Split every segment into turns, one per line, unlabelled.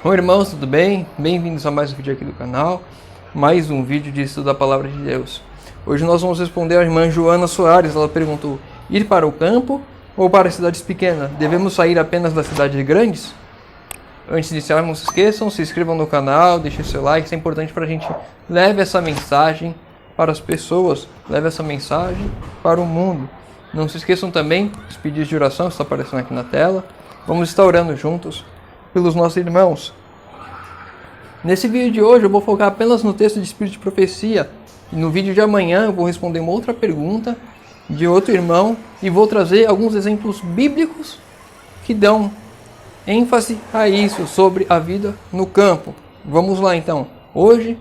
Oi irmãos, tudo bem? Bem-vindos a mais um vídeo aqui do canal, mais um vídeo de estudo da Palavra de Deus. Hoje nós vamos responder à irmã Joana Soares. Ela perguntou: ir para o campo ou para cidades pequenas? Devemos sair apenas das cidades grandes? Antes de iniciar, não se esqueçam, se inscrevam no canal, deixem seu like, isso é importante para a gente levar essa mensagem para as pessoas, leve essa mensagem para o mundo. Não se esqueçam também dos pedidos de oração que estão aparecendo aqui na tela. Vamos estar orando juntos pelos nossos irmãos. Nesse vídeo de hoje eu vou focar apenas no texto de Espírito de Profecia. E no vídeo de amanhã eu vou responder uma outra pergunta de outro irmão e vou trazer alguns exemplos bíblicos que dão ênfase a isso, sobre a vida no campo. Vamos lá então. Hoje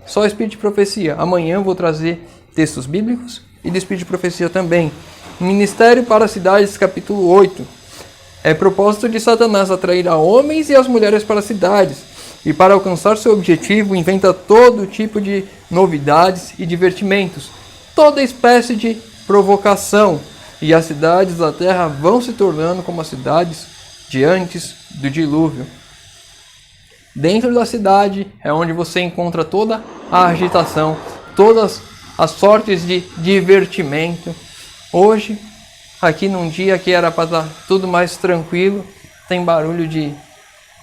só Espírito de Profecia. Amanhã eu vou trazer textos bíblicos e de Espírito de Profecia também. Ministério para as Cidades, capítulo 8. É propósito de Satanás atrair a homens e as mulheres para as cidades, e para alcançar seu objetivo inventa todo tipo de novidades e divertimentos, toda espécie de provocação, e as cidades da terra vão se tornando como as cidades de antes do dilúvio. Dentro da cidade é onde você encontra toda a agitação, todas as sortes de divertimento. Hoje, aqui num dia que era para estar tudo mais tranquilo, tem barulho de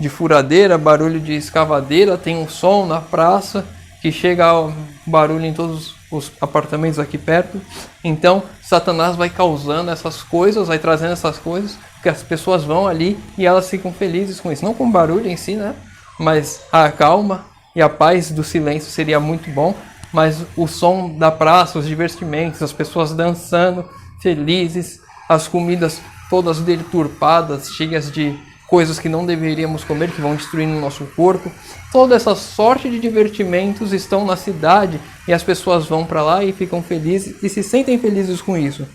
furadeira, barulho de escavadeira, tem um som na praça que chega ao barulho em todos os apartamentos aqui perto. Então Satanás vai causando essas coisas, vai trazendo essas coisas, porque as pessoas vão ali e elas ficam felizes com isso. Não com o barulho em si, né? Mas a calma e a paz do silêncio seria muito bom. Mas o som da praça, os divertimentos, as pessoas dançando, felizes, as comidas todas deturpadas, cheias de coisas que não deveríamos comer, que vão destruindo o nosso corpo. Toda essa sorte de divertimentos estão na cidade e as pessoas vão para lá e ficam felizes e se sentem felizes com isso.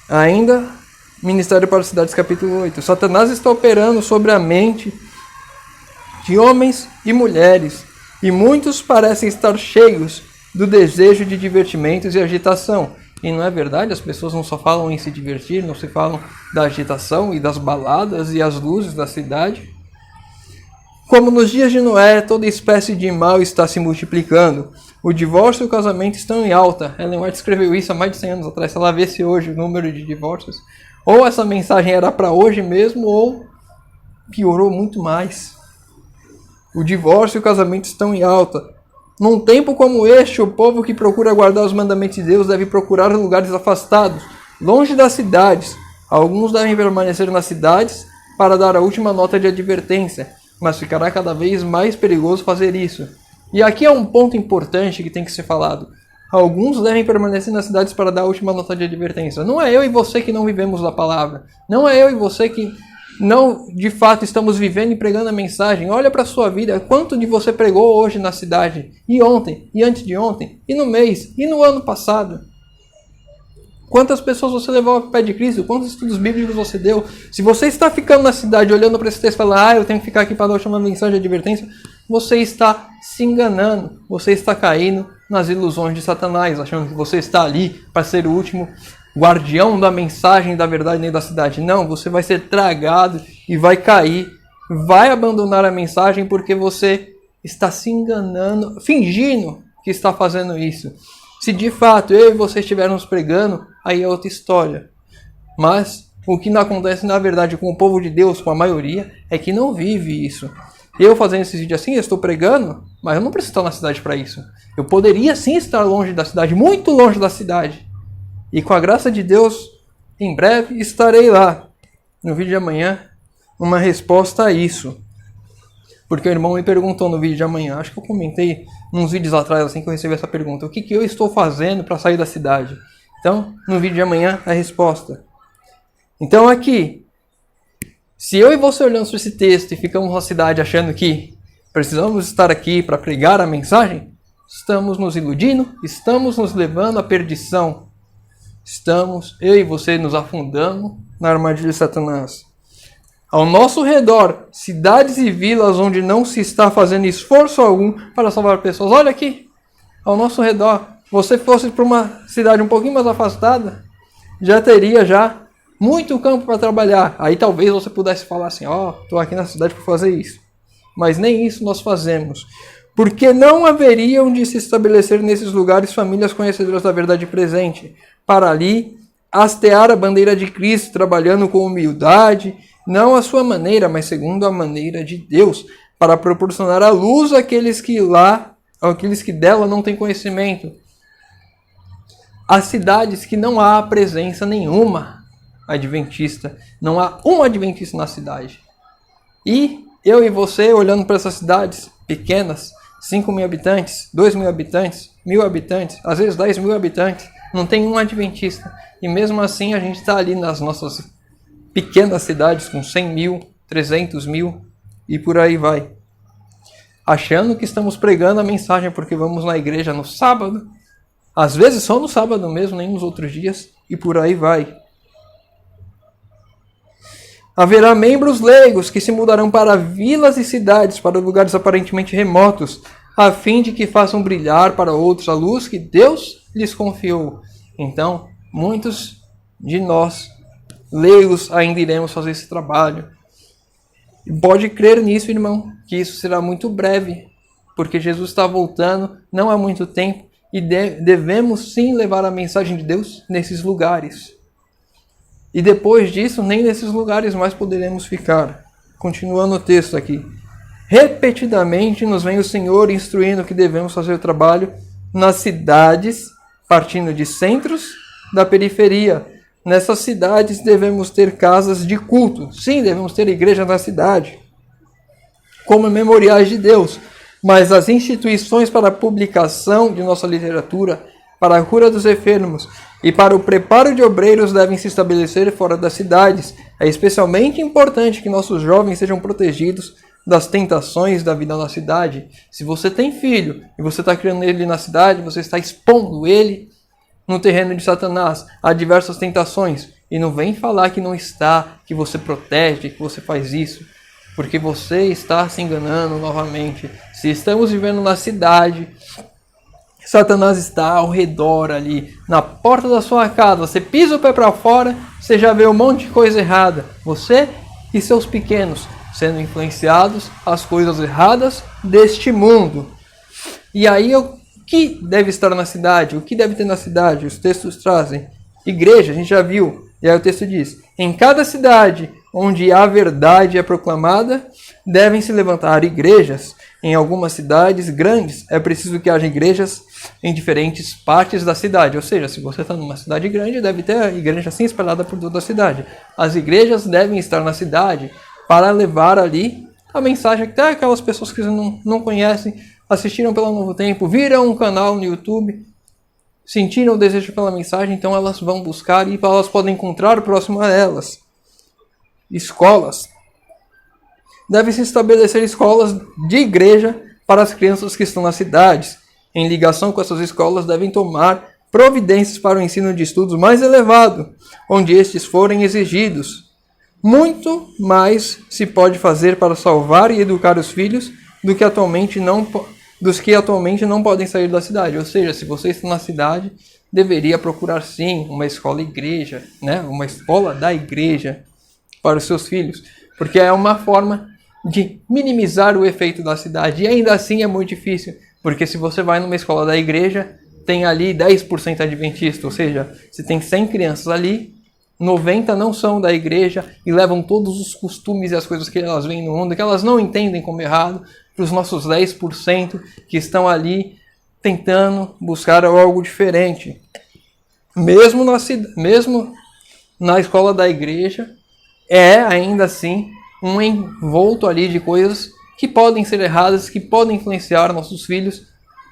Ainda, Ministério para as Cidades, capítulo 8. Satanás está operando sobre a mente de homens e mulheres, e muitos parecem estar cheios do desejo de divertimentos e agitação. E não é verdade, as pessoas não só falam em se divertir, não se falam da agitação e das baladas e as luzes da cidade. Como nos dias de Noé, toda espécie de mal está se multiplicando. O divórcio e o casamento estão em alta. Ellen White escreveu isso há mais de 100 anos atrás. Se ela visse hoje o número de divórcios, ou essa mensagem era para hoje mesmo, ou piorou muito mais. O divórcio e o casamento estão em alta. Num tempo como este, o povo que procura guardar os mandamentos de Deus deve procurar lugares afastados, longe das cidades. Alguns devem permanecer nas cidades para dar a última nota de advertência, mas ficará cada vez mais perigoso fazer isso. E aqui é um ponto importante que tem que ser falado. Alguns devem permanecer nas cidades para dar a última nota de advertência. Não é eu e você que não vivemos a palavra. Não é eu e você que não, de fato, estamos vivendo e pregando a mensagem. Olha para a sua vida, quanto de você pregou hoje na cidade, e ontem, e antes de ontem, e no mês, e no ano passado. Quantas pessoas você levou ao pé de Cristo, quantos estudos bíblicos você deu. Se você está ficando na cidade olhando para esse texto e falando: eu tenho que ficar aqui para dar a última mensagem de advertência, você está se enganando, você está caindo nas ilusões de Satanás, achando que você está ali para ser o último guardião da mensagem da verdade dentro da cidade. Não, você vai ser tragado e vai cair, vai abandonar a mensagem porque você está se enganando, fingindo que está fazendo isso. Se de fato eu e você estivermos pregando, aí é outra história. Mas o que não acontece na verdade com o povo de Deus, com a maioria, é que não vive isso. Eu fazendo esse vídeo assim, eu estou pregando, mas eu não preciso estar na cidade para isso. Eu poderia sim estar longe da cidade, muito longe da cidade. E com a graça de Deus, em breve estarei lá. No vídeo de amanhã, uma resposta a isso. Porque o irmão me perguntou no vídeo de amanhã. Acho que eu comentei uns vídeos atrás, assim que eu recebi essa pergunta. O que eu estou fazendo para sair da cidade? Então, no vídeo de amanhã, a resposta. Então aqui, se eu e você olhamos para esse texto e ficamos na cidade achando que precisamos estar aqui para pregar a mensagem, estamos nos iludindo, estamos nos levando à perdição. Estamos, eu e você, nos afundando na armadilha de Satanás. Ao nosso redor, cidades e vilas onde não se está fazendo esforço algum para salvar pessoas. Olha aqui, ao nosso redor. Você fosse para uma cidade um pouquinho mais afastada, já teria muito campo para trabalhar. Aí talvez você pudesse falar assim, estou aqui na cidade para fazer isso. Mas nem isso nós fazemos. Porque não haveriam de se estabelecer nesses lugares famílias conhecedoras da verdade presente, para ali hastear a bandeira de Cristo, trabalhando com humildade, não à sua maneira, mas segundo a maneira de Deus, para proporcionar a luz àqueles que dela não têm conhecimento. As cidades que não há presença nenhuma adventista, não há um adventista na cidade. E eu e você, olhando para essas cidades pequenas, 5.000 habitantes, 2.000 habitantes, 1.000 habitantes, às vezes 10.000 habitantes, não tem um adventista. E mesmo assim a gente está ali nas nossas pequenas cidades com 100.000, 300.000 e por aí vai. Achando que estamos pregando a mensagem porque vamos na igreja no sábado, às vezes só no sábado mesmo, nem nos outros dias, e por aí vai. Haverá membros leigos que se mudarão para vilas e cidades, para lugares aparentemente remotos, a fim de que façam brilhar para outros a luz que Deus lhes confiou. Então, muitos de nós, leigos, ainda iremos fazer esse trabalho. E pode crer nisso, irmão, que isso será muito breve, porque Jesus está voltando, não há muito tempo, e devemos sim levar a mensagem de Deus nesses lugares. E depois disso, nem nesses lugares mais poderemos ficar. Continuando o texto aqui. Repetidamente nos vem o Senhor instruindo que devemos fazer o trabalho nas cidades, partindo de centros da periferia. Nessas cidades devemos ter casas de culto. Sim, devemos ter igreja na cidade, como memoriais de Deus. Mas as instituições para a publicação de nossa literatura, para a cura dos enfermos e para o preparo de obreiros devem se estabelecer fora das cidades. É especialmente importante que nossos jovens sejam protegidos das tentações da vida na cidade. Se você tem filho e você está criando ele na cidade, você está expondo ele no terreno de Satanás a diversas tentações. E não vem falar que não está, que você protege, que você faz isso, porque você está se enganando novamente. Se estamos vivendo na cidade, Satanás está ao redor ali, na porta da sua casa. Você pisa o pé para fora, você já vê um monte de coisa errada. Você e seus pequenos sendo influenciados às coisas erradas deste mundo. E aí, o que deve estar na cidade? O que deve ter na cidade? Os textos trazem. Igreja, a gente já viu. E aí o texto diz: em cada cidade onde a verdade é proclamada, devem se levantar igrejas. Em algumas cidades grandes, é preciso que haja igrejas em diferentes partes da cidade. Ou seja, se você está numa cidade grande, deve ter a igreja assim espalhada por toda a cidade. As igrejas devem estar na cidade para levar ali a mensagem que até aquelas pessoas que não conhecem, assistiram pelo Novo Tempo, viram um canal no YouTube, sentiram o desejo pela mensagem, então elas vão buscar e elas podem encontrar próximo a elas. Escolas. Deve-se estabelecer escolas de igreja para as crianças que estão nas cidades. Em ligação com essas escolas, devem tomar providências para o ensino de estudos mais elevado, onde estes forem exigidos. Muito mais se pode fazer para salvar e educar os filhos dos que atualmente não podem sair da cidade. Ou seja, se você está na cidade, deveria procurar sim uma escola-igreja, né? Uma escola da igreja para os seus filhos, porque é uma forma de minimizar o efeito da cidade. E ainda assim é muito difícil, porque se você vai numa escola da igreja, tem ali 10% adventista, ou seja, se tem 100 crianças ali, 90 não são da igreja e levam todos os costumes e as coisas que elas veem no mundo, que elas não entendem como errado, para os nossos 10% que estão ali tentando buscar algo diferente. Mesmo na escola da igreja, é ainda assim um envolto ali de coisas que podem ser erradas, que podem influenciar nossos filhos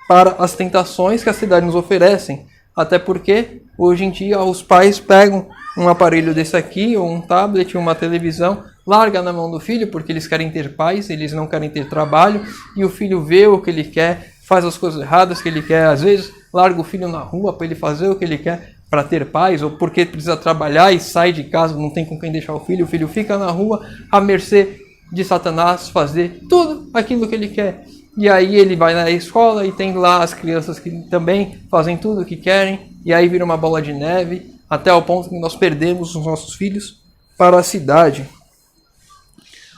para as tentações que a cidade nos oferecem. Até porque, hoje em dia, os pais pegam um aparelho desse aqui, ou um tablet, uma televisão, larga na mão do filho, porque eles querem ter paz, eles não querem ter trabalho, e o filho vê o que ele quer, faz as coisas erradas que ele quer, às vezes larga o filho na rua para ele fazer o que ele quer para ter paz, ou porque precisa trabalhar e sai de casa, não tem com quem deixar o filho fica na rua à mercê de Satanás fazer tudo aquilo que ele quer. E aí ele vai na escola e tem lá as crianças que também fazem tudo o que querem, e aí vira uma bola de neve, até ao ponto que nós perdemos os nossos filhos para a cidade.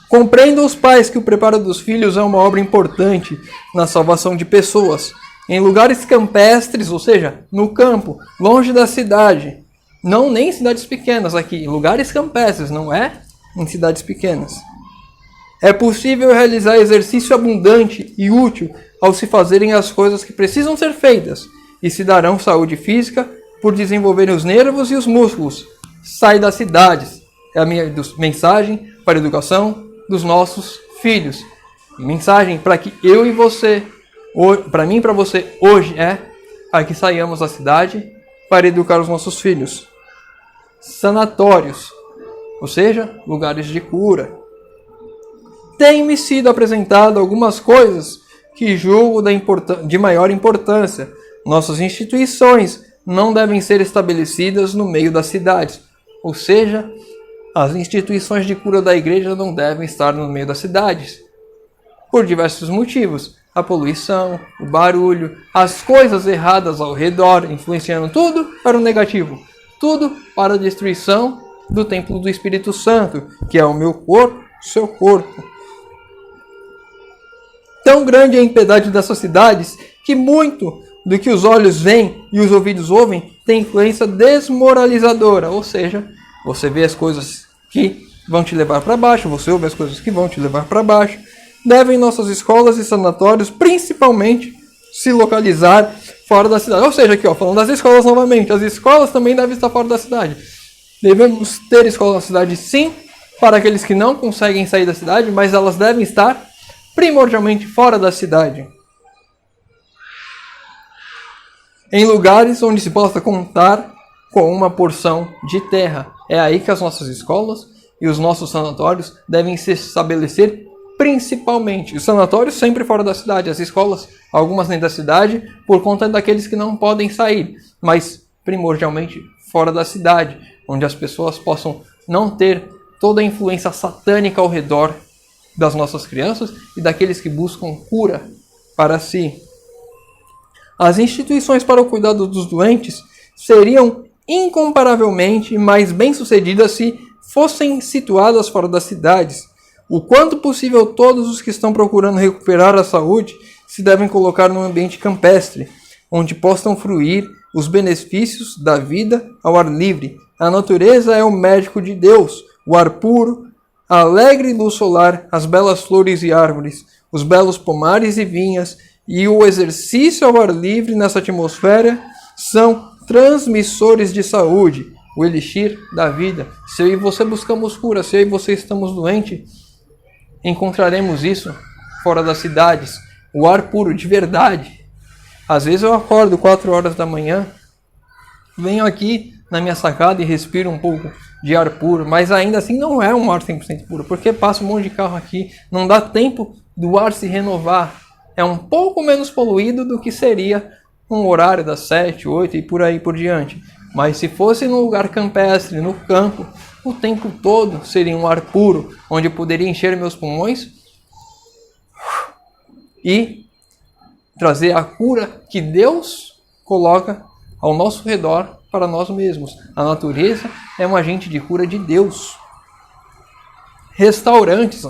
Compreendam os pais que o preparo dos filhos é uma obra importante na salvação de pessoas. Em lugares campestres, ou seja, no campo, longe da cidade. Não nem em cidades pequenas aqui, em lugares campestres, não é em cidades pequenas. É possível realizar exercício abundante e útil ao se fazerem as coisas que precisam ser feitas, e se darão saúde física por desenvolverem os nervos e os músculos. Sai das cidades. É a minha mensagem para a educação dos nossos filhos. Mensagem para que eu e você, para mim e para você, hoje a que saiamos da cidade para educar os nossos filhos. Sanatórios, ou seja, lugares de cura. Tem-me sido apresentado algumas coisas que julgo de maior importância. Nossas instituições não devem ser estabelecidas no meio das cidades, ou seja, as instituições de cura da igreja não devem estar no meio das cidades, por diversos motivos. A poluição, o barulho, as coisas erradas ao redor, influenciando tudo para o negativo, tudo para a destruição do templo do Espírito Santo, que é o meu corpo, seu corpo. Tão grande é a impiedade dessas cidades que muito do que os olhos veem e os ouvidos ouvem tem influência desmoralizadora, ou seja, você vê as coisas que vão te levar para baixo, você ouve as coisas que vão te levar para baixo. Devem nossas escolas e sanatórios principalmente se localizar fora da cidade. Ou seja, aqui falando das escolas novamente, as escolas também devem estar fora da cidade. Devemos ter escola na cidade sim, para aqueles que não conseguem sair da cidade, mas elas devem estar primordialmente fora da cidade. Em lugares onde se possa contar com uma porção de terra. É aí que as nossas escolas e os nossos sanatórios devem se estabelecer principalmente. Os sanatórios sempre fora da cidade, as escolas, algumas dentro da cidade, por conta daqueles que não podem sair, mas primordialmente fora da cidade, onde as pessoas possam não ter toda a influência satânica ao redor das nossas crianças e daqueles que buscam cura para si. As instituições para o cuidado dos doentes seriam incomparavelmente mais bem-sucedidas se fossem situadas fora das cidades. O quanto possível, todos os que estão procurando recuperar a saúde se devem colocar num ambiente campestre, onde possam fruir os benefícios da vida ao ar livre. A natureza é o médico de Deus, o ar puro, a alegre luz solar, as belas flores e árvores, os belos pomares e vinhas, e o exercício ao ar livre nessa atmosfera são transmissores de saúde, o elixir da vida. Se eu e você buscamos cura, se eu e você estamos doentes, encontraremos isso fora das cidades. O ar puro, de verdade. Às vezes eu acordo 4 horas da manhã, venho aqui na minha sacada e respiro um pouco de ar puro, mas ainda assim não é um ar 100% puro, porque passa um monte de carro aqui, não dá tempo do ar se renovar. É um pouco menos poluído do que seria um horário das 7, 8 e por aí por diante. Mas se fosse num lugar campestre, no campo, o tempo todo seria um ar puro, onde eu poderia encher meus pulmões e trazer a cura que Deus coloca ao nosso redor para nós mesmos. A natureza é um agente de cura de Deus. Restaurantes.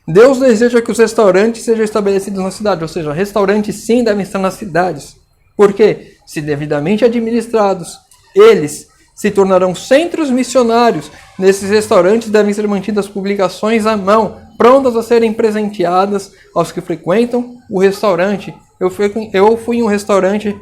Deus deseja que os restaurantes sejam estabelecidos na cidade, ou seja, restaurantes sim devem estar nas cidades. Por quê? Se devidamente administrados, eles se tornarão centros missionários. Nesses restaurantes devem ser mantidas publicações à mão, prontas a serem presenteadas aos que frequentam o restaurante. Eu fui em um restaurante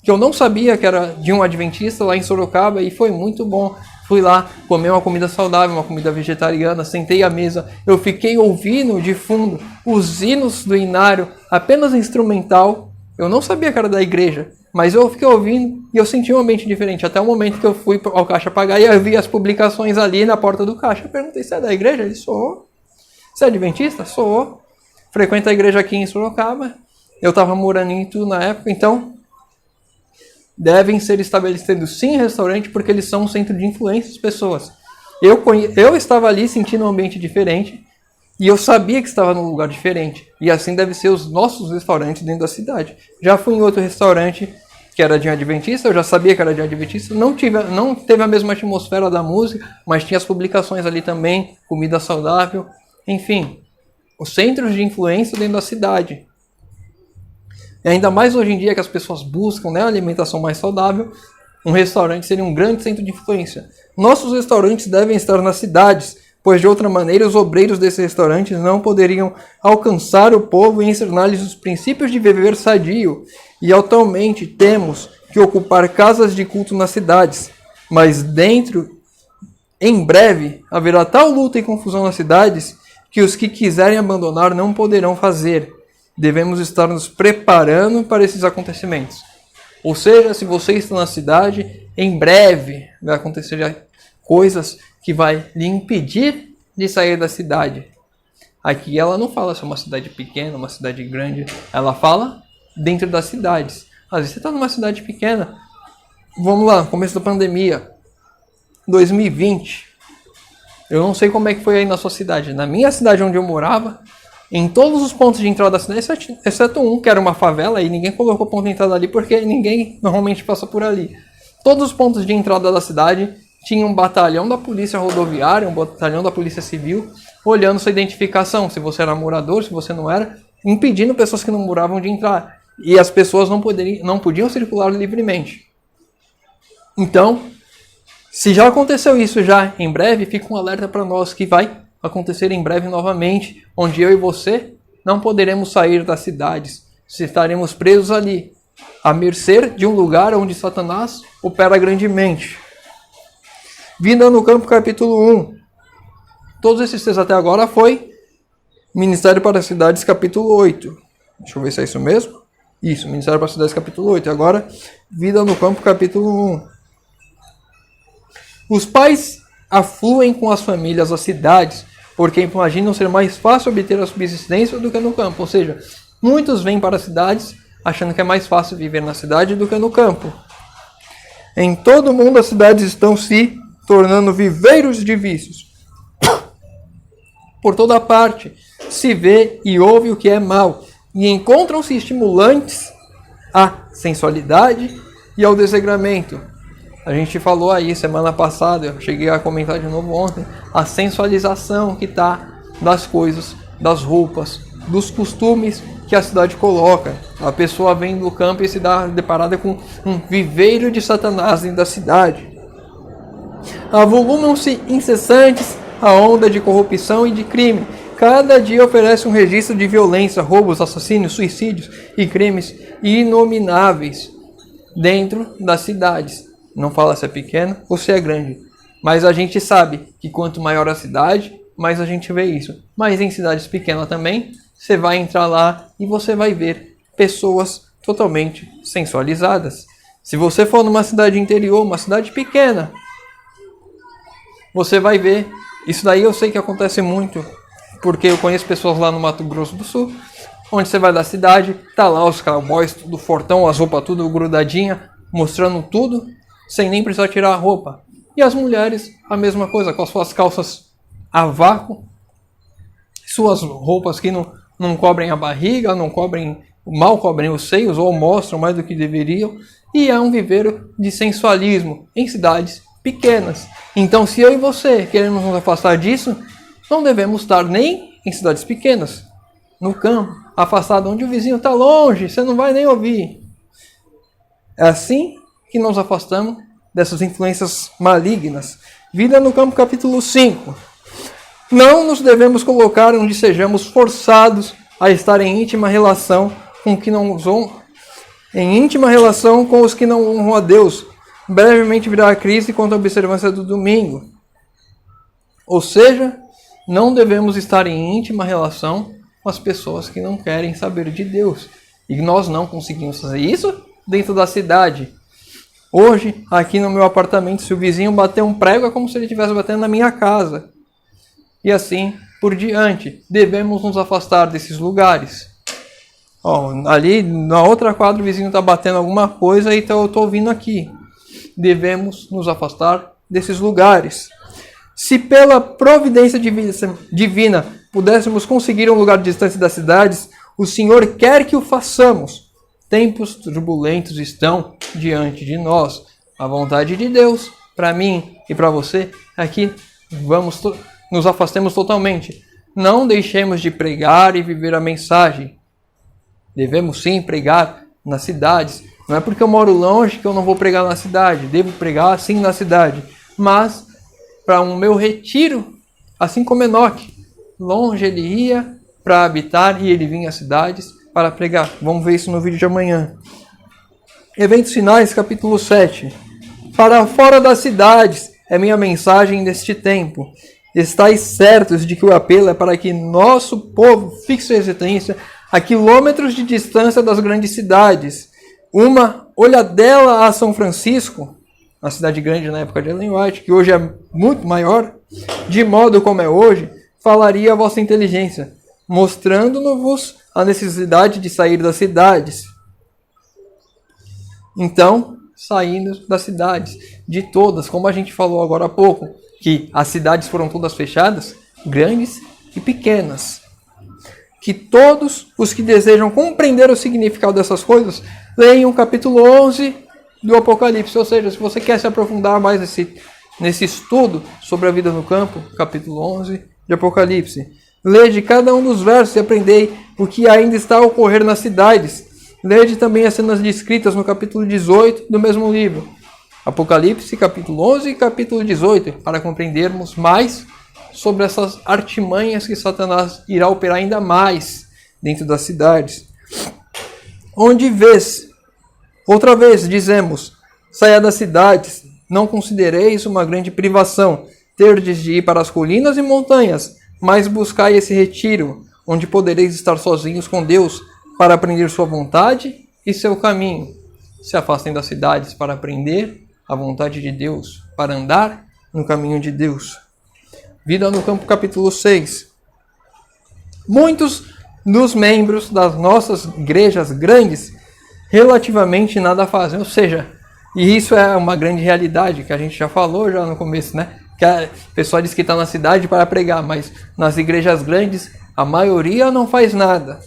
que eu não sabia que era de um adventista lá em Sorocaba e foi muito bom. Fui lá comer uma comida saudável, uma comida vegetariana, sentei à mesa, eu fiquei ouvindo de fundo os hinos do inário, apenas instrumental. Eu não sabia que era da igreja, mas eu fiquei ouvindo e eu senti um ambiente diferente. Até o momento que eu fui ao caixa pagar e eu vi as publicações ali na porta do caixa. Eu perguntei se é da igreja, ele sou. Você é adventista? Sou. Frequento a igreja aqui em Sorocaba. Eu estava morando em Itu na época, então devem ser estabelecidos sim restaurantes porque eles são um centro de influência das pessoas. Eu estava ali sentindo um ambiente diferente e eu sabia que estava num lugar diferente. E assim deve ser os nossos restaurantes dentro da cidade. Já fui em outro restaurante que era de adventista, eu já sabia que era de adventista, não teve a mesma atmosfera da música, mas tinha as publicações ali também, comida saudável, enfim, os centros de influência dentro da cidade. E ainda mais hoje em dia que as pessoas buscam, né, alimentação mais saudável, um restaurante seria um grande centro de influência. Nossos restaurantes devem estar nas cidades, pois de outra maneira os obreiros desses restaurantes não poderiam alcançar o povo e ensinar-lhes os princípios de viver sadio. E atualmente temos que ocupar casas de culto nas cidades, mas em breve, haverá tal luta e confusão nas cidades que os que quiserem abandonar não poderão fazer. Devemos estar nos preparando para esses acontecimentos. Ou seja, se você está na cidade, em breve vai acontecer coisas que vai lhe impedir de sair da cidade. Aqui ela não fala se é uma cidade pequena, uma cidade grande. Ela fala dentro das cidades. Às vezes você está numa cidade pequena. Vamos lá, começo da pandemia. 2020. Eu não sei como é que foi aí na sua cidade. Na minha cidade onde eu morava, em todos os pontos de entrada da cidade, exceto um, que era uma favela, e ninguém colocou ponto de entrada ali porque ninguém normalmente passa por ali. Todos os pontos de entrada da cidade tinha um batalhão da polícia rodoviária, um batalhão da polícia civil, olhando sua identificação, se você era morador, se você não era, impedindo pessoas que não moravam de entrar. E as pessoas não podiam circular livremente. Então, se já aconteceu isso já em breve, fica um alerta para nós que vai acontecer em breve novamente, onde eu e você não poderemos sair das cidades, se estaremos presos ali, à mercê de um lugar onde Satanás opera grandemente. Vida no Campo, capítulo 1. Todos esses textos até agora foi Ministério para as Cidades, capítulo 8. Deixa eu ver se é isso mesmo. Isso, Ministério para as Cidades, capítulo 8. Agora, Vida no Campo, capítulo 1. Os pais afluem com as famílias às cidades, porque imaginam ser mais fácil obter a subsistência do que no campo. Ou seja, muitos vêm para as cidades achando que é mais fácil viver na cidade do que no campo. Em todo o mundo as cidades estão se tornando viveiros de vícios. Por toda parte se vê e ouve o que é mal, e encontram-se estimulantes à sensualidade e ao desregramento. A gente falou aí semana passada, eu cheguei a comentar de novo ontem, a sensualização que está das coisas, das roupas, dos costumes que a cidade coloca. A pessoa vem do campo e se dá deparada com um viveiro de Satanás dentro da cidade. Avolumam-se incessantes a onda de corrupção e de crime. Cada dia oferece um registro de violência, roubos, assassínios, suicídios e crimes inomináveis dentro das cidades. Não fala se é pequena ou se é grande. Mas a gente sabe que quanto maior a cidade, mais a gente vê isso. Mas em cidades pequenas também, você vai entrar lá e você vai ver pessoas totalmente sensualizadas. Se você for numa cidade interior, uma cidade pequena, você vai ver. Isso daí eu sei que acontece muito, porque eu conheço pessoas lá no Mato Grosso do Sul, onde você vai da cidade, tá lá os cowboys, tudo fortão, as roupas tudo grudadinha, mostrando tudo, sem nem precisar tirar a roupa. E as mulheres, a mesma coisa, com as suas calças a vácuo, suas roupas que não cobrem a barriga, mal cobrem os seios, ou mostram mais do que deveriam, e é um viveiro de sensualismo em cidades pequenas. Então, se eu e você queremos nos afastar disso, não devemos estar nem em cidades pequenas, no campo, afastado onde o vizinho está longe, você não vai nem ouvir. É assim que nos afastamos dessas influências malignas. Vida no Campo, capítulo 5. Não nos devemos colocar onde sejamos forçados a estar em íntima relação com os que não honram a Deus. Brevemente virá a crise quanto à observância do domingo. Ou seja, não devemos estar em íntima relação com as pessoas que não querem saber de Deus. E nós não conseguimos fazer isso dentro da cidade. Hoje, aqui no meu apartamento, se o vizinho bater um prego, é como se ele estivesse batendo na minha casa. E assim por diante. Devemos nos afastar desses lugares. Ali, na outra quadra, o vizinho está batendo alguma coisa, então eu estou ouvindo aqui. Devemos nos afastar desses lugares. Se pela providência divina pudéssemos conseguir um lugar distante das cidades, o Senhor quer que o façamos. tempos turbulentos estão diante de nós. A vontade de Deus, para mim e para você, é que nos afastemos totalmente. Não deixemos de pregar e viver a mensagem. Devemos sim pregar nas cidades. Não é porque eu moro longe que eu não vou pregar na cidade. Devo pregar sim na cidade. Mas para o meu retiro, assim como Enoque, longe ele ia para habitar e ele vinha às cidades para pregar. Vamos ver isso no vídeo de amanhã. Eventos finais, capítulo 7. Para fora das cidades é minha mensagem neste tempo. Estais certos de que o apelo é para que nosso povo fixe sua residência a quilômetros de distância das grandes cidades. Uma olhadela a São Francisco, a cidade grande na época de Ellen White, que hoje é muito maior, de modo como é hoje, falaria a vossa inteligência, mostrando-vos a necessidade de sair das cidades. Então, saindo das cidades, de todas, como a gente falou agora há pouco, que as cidades foram todas fechadas, grandes e pequenas. Que todos os que desejam compreender o significado dessas coisas, leiam o capítulo 11 do Apocalipse. Ou seja, se você quer se aprofundar mais nesse estudo sobre a vida no campo, capítulo 11 de Apocalipse. Lede cada um dos versos e aprendei o que ainda está a ocorrer nas cidades. Lede também as cenas descritas no capítulo 18 do mesmo livro. Apocalipse, capítulo 11 e capítulo 18, para compreendermos mais sobre essas artimanhas que Satanás irá operar ainda mais dentro das cidades. Onde vês, outra vez dizemos, saia das cidades, não considereis uma grande privação, terdes de ir para as colinas e montanhas, mas buscai esse retiro, onde podereis estar sozinhos com Deus, para aprender sua vontade e seu caminho. Se afastem das cidades para aprender a vontade de Deus, para andar no caminho de Deus. Vida no campo, capítulo 6. Muitos dos membros das nossas igrejas grandes relativamente nada fazem, ou seja, e isso é uma grande realidade que a gente já falou já no começo, né? Que a pessoa diz que está na cidade para pregar, mas nas igrejas grandes a maioria não faz nada.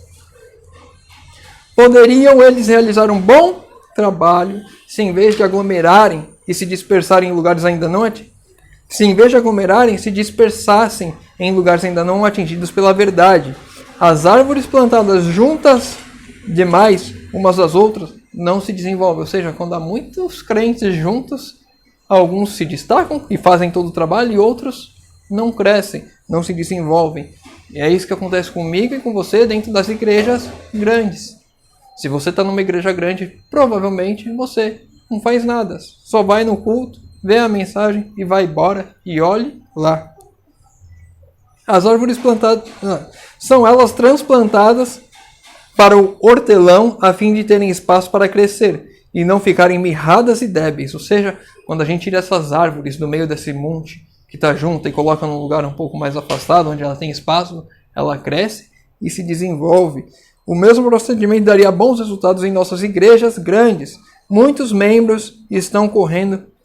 Poderiam eles realizar um bom trabalho se em vez de aglomerarem e se dispersarem em lugares ainda não atingidos, se em vez de aglomerarem se dispersassem em lugares ainda não atingidos pela verdade. As árvores plantadas juntas demais umas às outras não se desenvolvem. Ou seja, quando há muitos crentes juntos, alguns se destacam e fazem todo o trabalho e outros não crescem, não se desenvolvem. E é isso que acontece comigo e com você dentro das igrejas grandes. Se você está numa igreja grande, provavelmente você não faz nada. Só vai no culto, vê a mensagem e vai embora e olhe lá. As árvores plantadas são elas transplantadas para o hortelão a fim de terem espaço para crescer e não ficarem mirradas e débeis. Ou seja, quando a gente tira essas árvores do meio desse monte que está junto e coloca num lugar um pouco mais afastado, onde ela tem espaço, ela cresce e se desenvolve. O mesmo procedimento daria bons resultados em nossas igrejas grandes. Muitos membros estão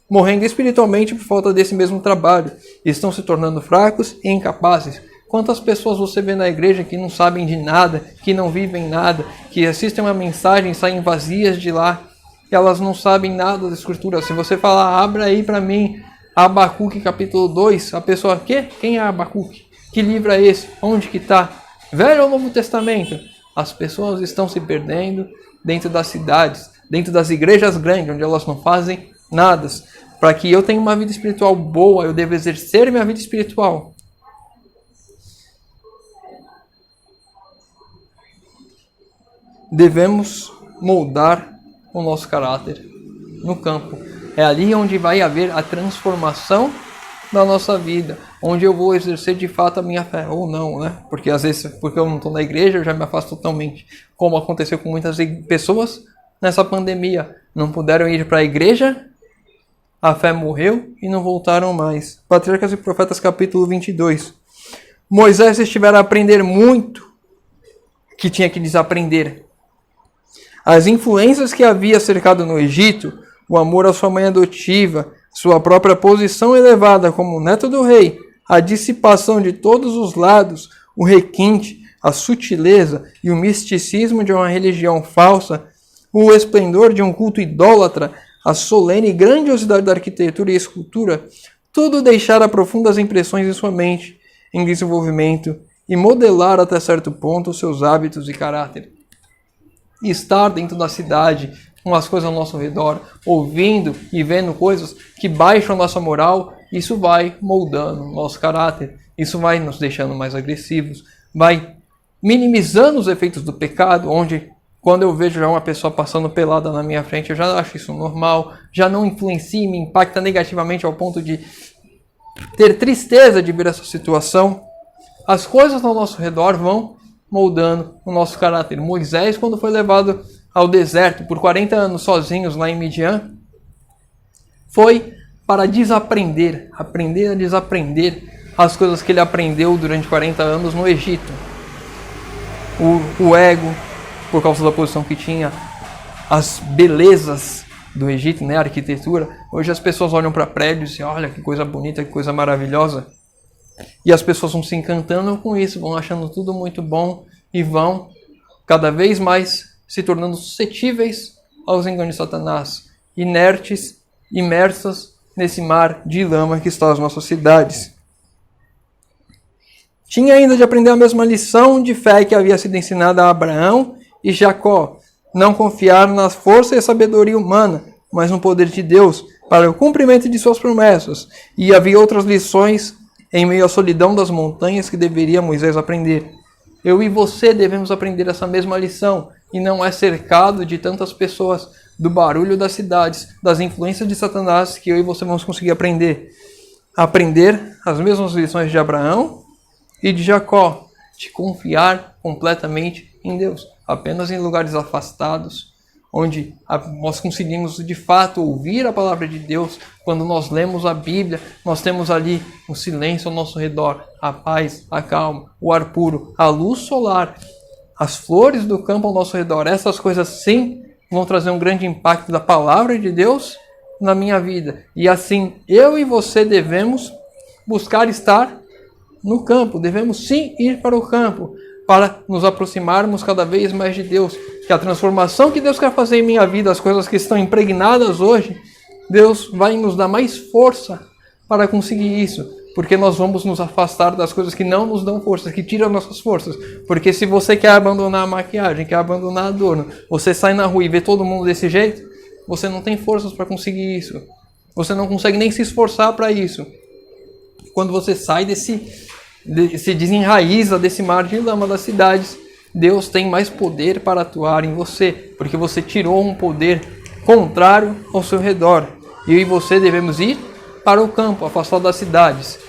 morrendo espiritualmente por falta desse mesmo trabalho. Estão se tornando fracos e incapazes. Quantas pessoas você vê na igreja que não sabem de nada, que não vivem nada, que assistem uma mensagem e saem vazias de lá, que elas não sabem nada da Escritura. Se você falar, abra aí para mim Abacuque capítulo 2, a pessoa, quem é Abacuque? Que livro é esse? Onde que está? Velho ou Novo Testamento? As pessoas estão se perdendo dentro das cidades, dentro das igrejas grandes, onde elas não fazem nada. Para que eu tenha uma vida espiritual boa, eu devo exercer minha vida espiritual. Devemos moldar o nosso caráter no campo. É ali onde vai haver a transformação da nossa vida, onde eu vou exercer de fato a minha fé, ou não, né? Porque às vezes, porque eu não estou na igreja, eu já me afasto totalmente, como aconteceu com muitas pessoas nessa pandemia. Não puderam ir para a igreja, a fé morreu e não voltaram mais. Patriarcas e Profetas, capítulo 22. Moisés estivera a aprender muito que tinha que desaprender. As influências que havia cercado no Egito, o amor à sua mãe adotiva, sua própria posição elevada como neto do rei, a dissipação de todos os lados, o requinte, a sutileza e o misticismo de uma religião falsa, o esplendor de um culto idólatra, a solene grandiosidade da arquitetura e escultura, tudo deixara profundas impressões em sua mente, em desenvolvimento, e modelar até certo ponto os seus hábitos e caráter. E estar dentro da cidade, com as coisas ao nosso redor, ouvindo e vendo coisas que baixam nossa moral, isso vai moldando o nosso caráter, isso vai nos deixando mais agressivos, vai minimizando os efeitos do pecado, onde quando eu vejo já uma pessoa passando pelada na minha frente, eu já acho isso normal, já não influencia e me impacta negativamente ao ponto de ter tristeza de ver essa situação. As coisas ao nosso redor vão moldando o nosso caráter. Moisés, quando foi levado ao deserto por 40 anos sozinhos lá em Midian, foi para desaprender, aprender a desaprender as coisas que ele aprendeu durante 40 anos no Egito. O ego, por causa da posição que tinha, as belezas do Egito, né, a arquitetura. Hoje as pessoas olham para prédios e olha que coisa bonita, que coisa maravilhosa. E as pessoas vão se encantando com isso, vão achando tudo muito bom e vão cada vez mais se tornando suscetíveis aos enganos de Satanás, inertes, imersas nesse mar de lama que está as nossas cidades. Tinha ainda de aprender a mesma lição de fé que havia sido ensinada a Abraão e Jacó, não confiar na força e sabedoria humana, mas no poder de Deus para o cumprimento de suas promessas. E havia outras lições em meio à solidão das montanhas que deveria Moisés aprender. Eu e você devemos aprender essa mesma lição, e não é cercado de tantas pessoas, do barulho das cidades, das influências de Satanás, que eu e você vamos conseguir aprender. Aprender as mesmas lições de Abraão e de Jacó, de confiar completamente em Deus, apenas em lugares afastados, onde nós conseguimos de fato ouvir a palavra de Deus. Quando nós lemos a Bíblia, nós temos ali o silêncio ao nosso redor, a paz, a calma, o ar puro, a luz solar, as flores do campo ao nosso redor. Essas coisas sim vão trazer um grande impacto da palavra de Deus na minha vida. E assim, eu e você devemos buscar estar no campo, devemos sim ir para o campo, para nos aproximarmos cada vez mais de Deus. Que a transformação que Deus quer fazer em minha vida, as coisas que estão impregnadas hoje, Deus vai nos dar mais força para conseguir isso. Porque nós vamos nos afastar das coisas que não nos dão força, que tiram nossas forças. Porque se você quer abandonar a maquiagem, quer abandonar adorno, você sai na rua e vê todo mundo desse jeito, você não tem forças para conseguir isso. Você não consegue nem se esforçar para isso. Quando você sai se desenraiza desse mar de lama das cidades, Deus tem mais poder para atuar em você, porque você tirou um poder contrário ao seu redor. Eu e você devemos ir para o campo, afastado das cidades.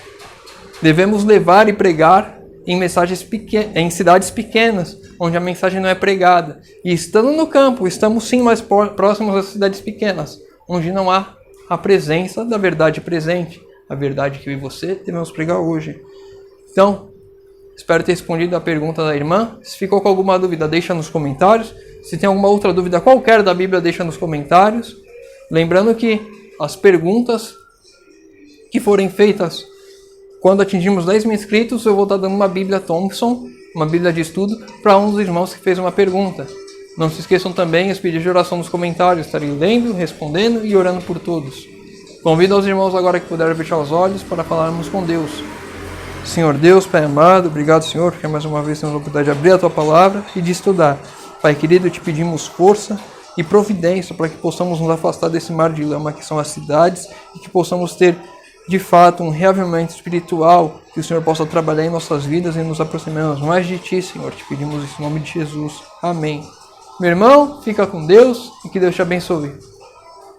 Devemos levar e pregar em cidades pequenas, onde a mensagem não é pregada. E estando no campo, estamos sim mais próximos das cidades pequenas, onde não há a presença da verdade presente, a verdade que eu e você devemos pregar hoje. Então, espero ter respondido a pergunta da irmã. Se ficou com alguma dúvida, deixa nos comentários. Se tem alguma outra dúvida qualquer da Bíblia, deixa nos comentários. Lembrando que as perguntas que forem feitas quando atingirmos 10 mil inscritos, eu vou estar dando uma Bíblia Thompson, uma Bíblia de estudo, para um dos irmãos que fez uma pergunta. Não se esqueçam também os pedidos de oração nos comentários. Estarei lendo, respondendo e orando por todos. Convido aos irmãos agora que puderem fechar os olhos para falarmos com Deus. Senhor Deus, Pai amado, obrigado, Senhor, porque mais uma vez temos a oportunidade de abrir a Tua Palavra e de estudar. Pai querido, te pedimos força e providência para que possamos nos afastar desse mar de lama que são as cidades e que possamos ter, de fato, um reavivamento espiritual, que o Senhor possa trabalhar em nossas vidas e nos aproximarmos mais de Ti, Senhor. Te pedimos isso em nome de Jesus. Amém. Meu irmão, fica com Deus e que Deus te abençoe.